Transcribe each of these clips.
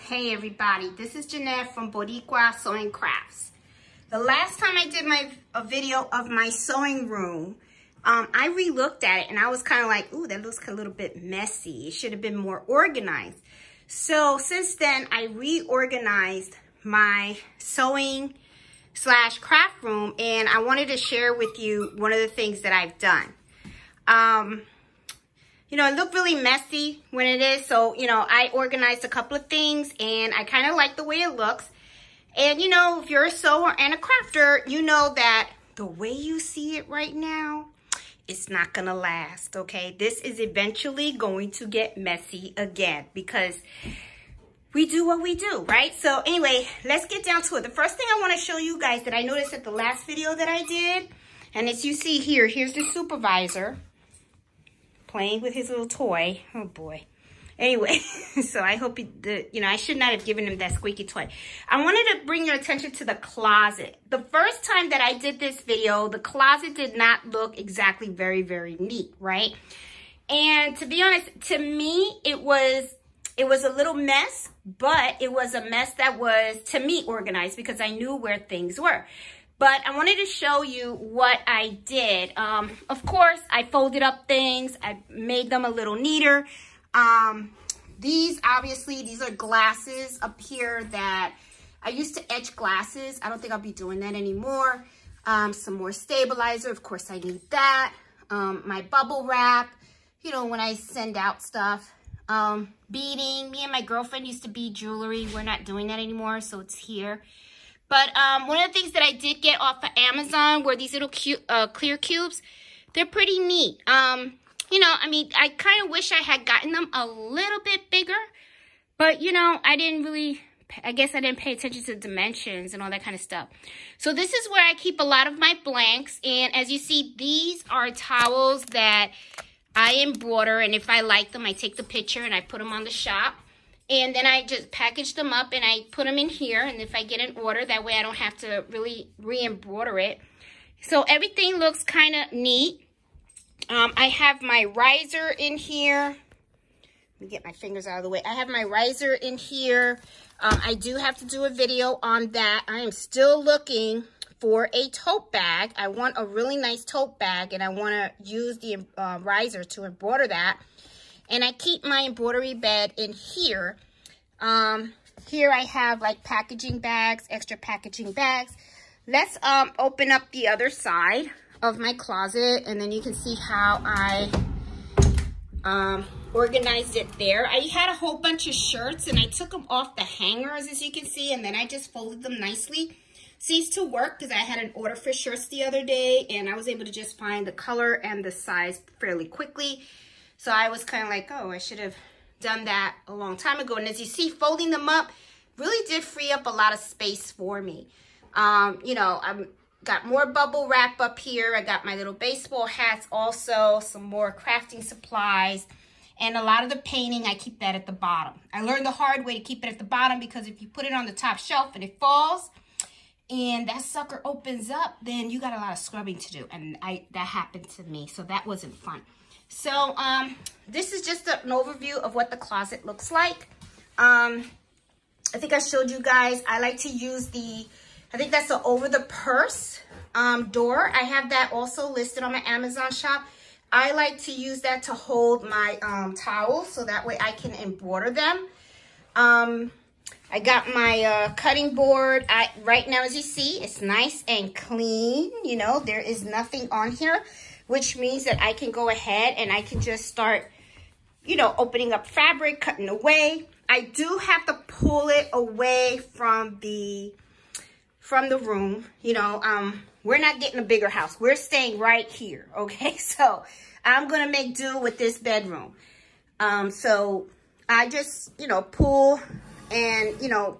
Hey everybody, this is Jeanette from Boricua Sewing Crafts. The last time I did a video of my sewing room, I re-looked at it and I was kind of like, ooh, that looks a little bit messy. It should have been more organized. So since then, I reorganized my sewing / craft room, and I wanted to share with you one of the things that I've done. You know, it looked really messy when it is, so, you know, I organized a couple of things, and I kind of like the way it looks. And, you know, if you're a sewer and a crafter, you know that the way you see it right now, it's not gonna last, okay? This is eventually going to get messy again, because we do what we do, right? So anyway, let's get down to it. The first thing I want to show you guys that I noticed at the last video that I did, and as you see here, here's the supervisor playing with his little toy. Oh boy. Anyway, so I hope you know, I should not have given him that squeaky toy. I wanted to bring your attention to the closet. The first time that I did this video, the closet did not look exactly very, very neat, right? And to be honest, to me, it was a little mess, but it was a mess that was, to me, organized because I knew where things were. But I wanted to show you what I did. Of course, I folded up things. I made them a little neater. These are glasses up here that I used to etch glasses. I don't think I'll be doing that anymore. Some more stabilizer. Of course, I need that. My bubble wrap, you know, when I send out stuff. Beading. Me and my girlfriend used to bead jewelry. We're not doing that anymore, so it's here. But one of the things that I did get off of Amazon were these little clear cubes. They're pretty neat. You know, I mean, I kind of wish I had gotten them a little bit bigger. But, you know, I guess I didn't pay attention to the dimensions and all that kind of stuff. So this is where I keep a lot of my blanks. And as you see, these are towels that I embroider. And if I like them, I take the picture and I put them on the shop. And then I just package them up and I put them in here. And if I get an order, that way I don't have to really re-embroider it. So everything looks kind of neat. I have my riser in here. Let me get my fingers out of the way. I have my riser in here. I do have to do a video on that. I am still looking for a tote bag. I want a really nice tote bag, and I want to use the riser to embroider that. And I keep my embroidery bed in here. Here I have like packaging bags, extra packaging bags. Let's open up the other side of my closet, and then you can see how I organized it there. I had a whole bunch of shirts, and I took them off the hangers, as you can see, and then I just folded them nicely. Seems to work because I had an order for shirts the other day, and I was able to just find the color and the size fairly quickly. So I was kind of like, oh, I should have done that a long time ago. And as you see, folding them up really did free up a lot of space for me. You know, I've got more bubble wrap up here. I got my little baseball hats also, some more crafting supplies, and a lot of the painting, I keep that at the bottom. I learned the hard way to keep it at the bottom because if you put it on the top shelf and it falls and that sucker opens up, then you got a lot of scrubbing to do. And that happened to me, so that wasn't fun. So this is just an overview of what the closet looks like. I think I showed you guys, I like to use I think that's the over the purse door. I have that also listed on my Amazon shop. I like to use that to hold my towels, so that way I can embroider them. I got my cutting board. Right now, as you see, it's nice and clean. You know, there is nothing on here, which means that I can go ahead and I can just start, you know, opening up fabric, cutting away. I do have to pull it away from the room. You know, we're not getting a bigger house. We're staying right here, okay? So I'm going to make do with this bedroom. So I just, you know, pull and, you know,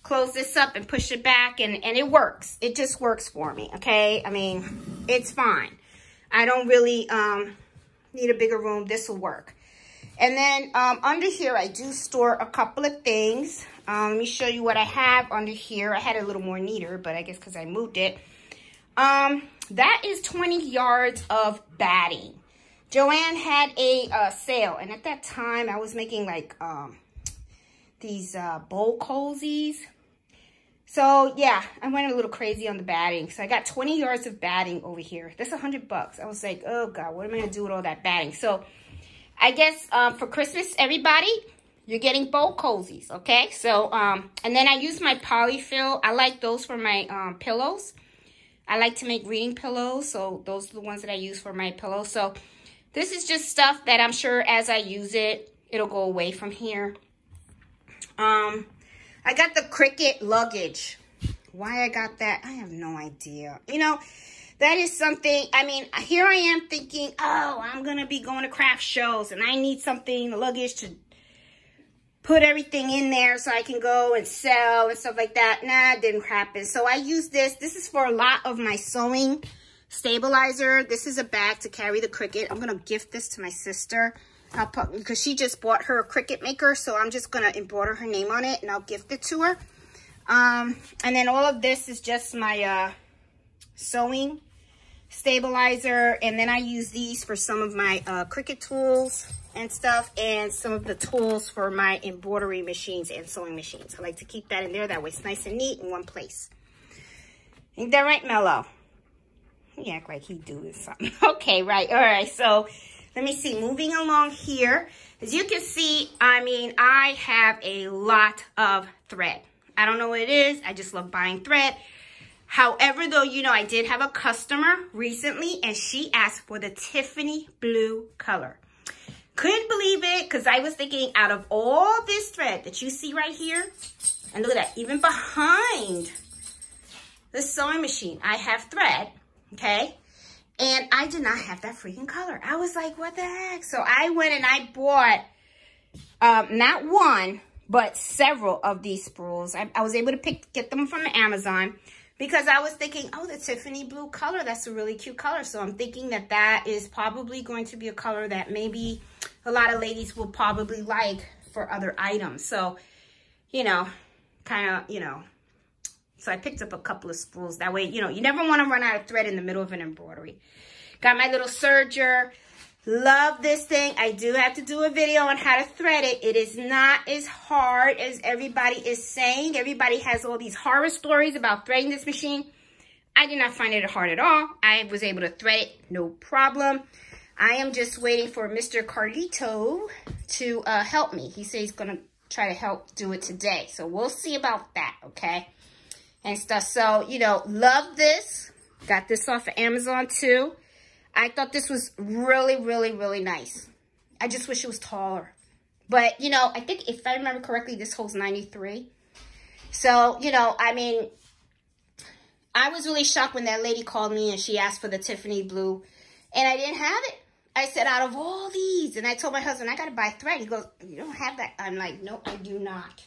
close this up and push it back, and it works. It just works for me, okay? I mean, it's fine. I don't really need a bigger room. This will work. And then under here, I do store a couple of things. Let me show you what I have under here. I had it a little more neater, but I guess because I moved it. That is 20 yards of batting. Joanne had a sale, and at that time, I was making like these bowl cozies. So yeah, I went a little crazy on the batting. So I got 20 yards of batting over here. That's $100. I was like, oh God, what am I gonna do with all that batting? So I guess for Christmas, everybody, you're getting bowl cozies, okay? So, and then I use my polyfill. I like those for my pillows. I like to make reading pillows, so those are the ones that I use for my pillows. So this is just stuff that I'm sure as I use it, it'll go away from here. I got the Cricut luggage. Why I got that, I have no idea. You know, that is something, I mean, here I am thinking, oh, I'm going to be going to craft shows and I need something, luggage to put everything in there so I can go and sell and stuff like that. Nah, it didn't happen. So I use this. This is for a lot of my sewing stabilizer. This is a bag to carry the Cricut. I'm going to gift this to my sister. Because she just bought her a Cricut maker, so I'm just going to embroider her name on it, and I'll gift it to her. And then all of this is just my sewing stabilizer, and then I use these for some of my Cricut tools and stuff, and some of the tools for my embroidery machines and sewing machines. I like to keep that in there. That way it's nice and neat in one place. Ain't that right, Mello? He act like he doing something. Okay, right. All right, so let me see, moving along here. As you can see, I mean, I have a lot of thread. I don't know what it is. I just love buying thread. However, though, you know, I did have a customer recently, and she asked for the Tiffany blue color. Couldn't believe it, because I was thinking out of all this thread that you see right here, and look at that, even behind the sewing machine, I have thread, okay? And I did not have that freaking color. I was like, what the heck? So I went and I bought not one, but several of these spools. I was able to get them from Amazon because I was thinking, oh, the Tiffany blue color, that's a really cute color. So I'm thinking that that is probably going to be a color that maybe a lot of ladies will probably like for other items. So, you know, kind of, you know. So I picked up a couple of spools. That way, you know, you never want to run out of thread in the middle of an embroidery. Got my little serger. Love this thing. I do have to do a video on how to thread it. It is not as hard as everybody is saying. Everybody has all these horror stories about threading this machine. I did not find it hard at all. I was able to thread it, no problem. I am just waiting for Mr. Carlito to help me. He said he's going to try to help do it today. So we'll see about that, okay? And stuff. So, you know, love this. Got this off of Amazon too. I thought this was really, really, really nice. I just wish it was taller. But, you know, I think if I remember correctly, this holds 93. So, you know, I mean, I was really shocked when that lady called me and she asked for the Tiffany blue. And I didn't have it. I said, out of all these. And I told my husband, I got to buy thread. He goes, you don't have that. I'm like, no, I do not.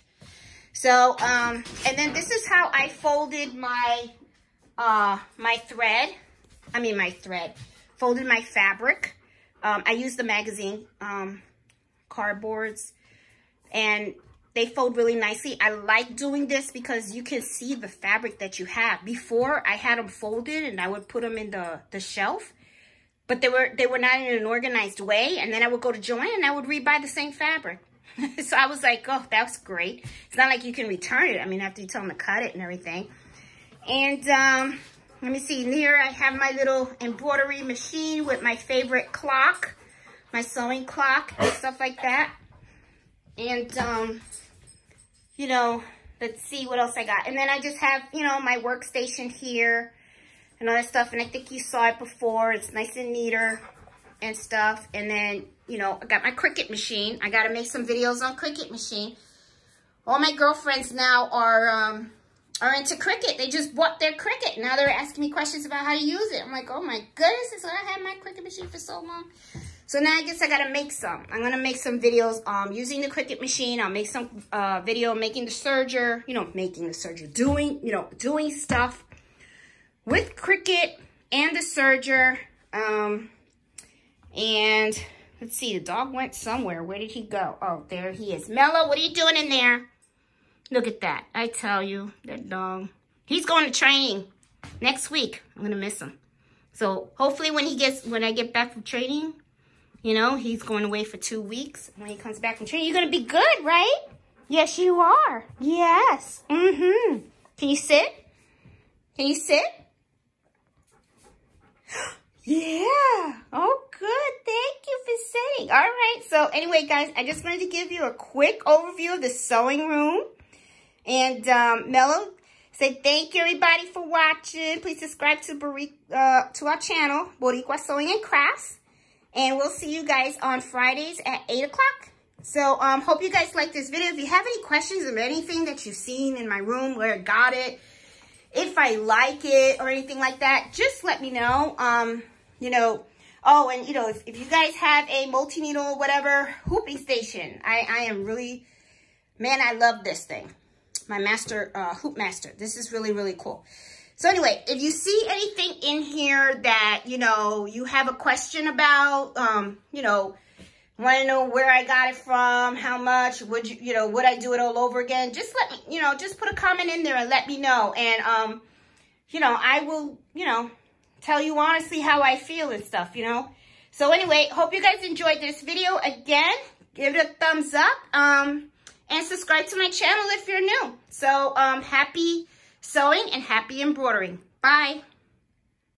So, and then this is how I folded my, my thread. Folded my fabric. I used the magazine, cardboards, and they fold really nicely. I like doing this because you can see the fabric that you have. Before, I had them folded and I would put them in the shelf, but they were not in an organized way. And then I would go to Joann and I would rebuy the same fabric. So I was like, oh, that was great. It's not like you can return it. I mean, after you tell them to cut it and everything. And let me see. Here I have my little embroidery machine with my favorite clock, my sewing clock and stuff like that. And, you know, let's see what else I got. And then I just have, you know, my workstation here and all that stuff. And I think you saw it before. It's nice and neater and stuff. And then, you know, I got my Cricut machine. I got to make some videos on Cricut machine. All my girlfriends now are into Cricut. They just bought their Cricut. Now they're asking me questions about how to use it. I'm like, oh my goodness, so I had my Cricut machine for so long. So now I guess I got to make some. I'm going to make some videos using the Cricut machine. I'll make some video making the serger, doing stuff with Cricut and the serger. And let's see, the dog went somewhere. Where did he go? Oh, there he is. Mello, what are you doing in there? Look at that. I tell you, that dog. He's going to training next week. I'm going to miss him. So hopefully when I get back from training, you know, he's going away for 2 weeks. When he comes back from training, you're going to be good, right? Yes, you are. Yes. Mm-hmm. Can you sit? Can you sit? Yeah. Oh, good. Thank you for sitting. All right. So anyway, guys, I just wanted to give you a quick overview of the sewing room. And Mello said thank you, everybody, for watching. Please subscribe to our channel, Boricua Sewing and Crafts. And we'll see you guys on Fridays at 8 o'clock. So hope you guys like this video. If you have any questions of anything that you've seen in my room, where I got it, if I like it or anything like that, just let me know. You know, oh, and you know, if you guys have a multi-needle, whatever, hooping station, I am really, man, I love this thing. My master, hoop master. This is really, really cool. So anyway, if you see anything in here that, you know, you have a question about, you know, want to know where I got it from, how much, would I do it all over again? Just let me, you know, just put a comment in there and let me know. And, you know, I will, you know, tell you honestly how I feel and stuff, you know. So anyway, hope you guys enjoyed this video. Again, give it a thumbs up, and subscribe to my channel if you're new. So, happy sewing and happy embroidering. Bye.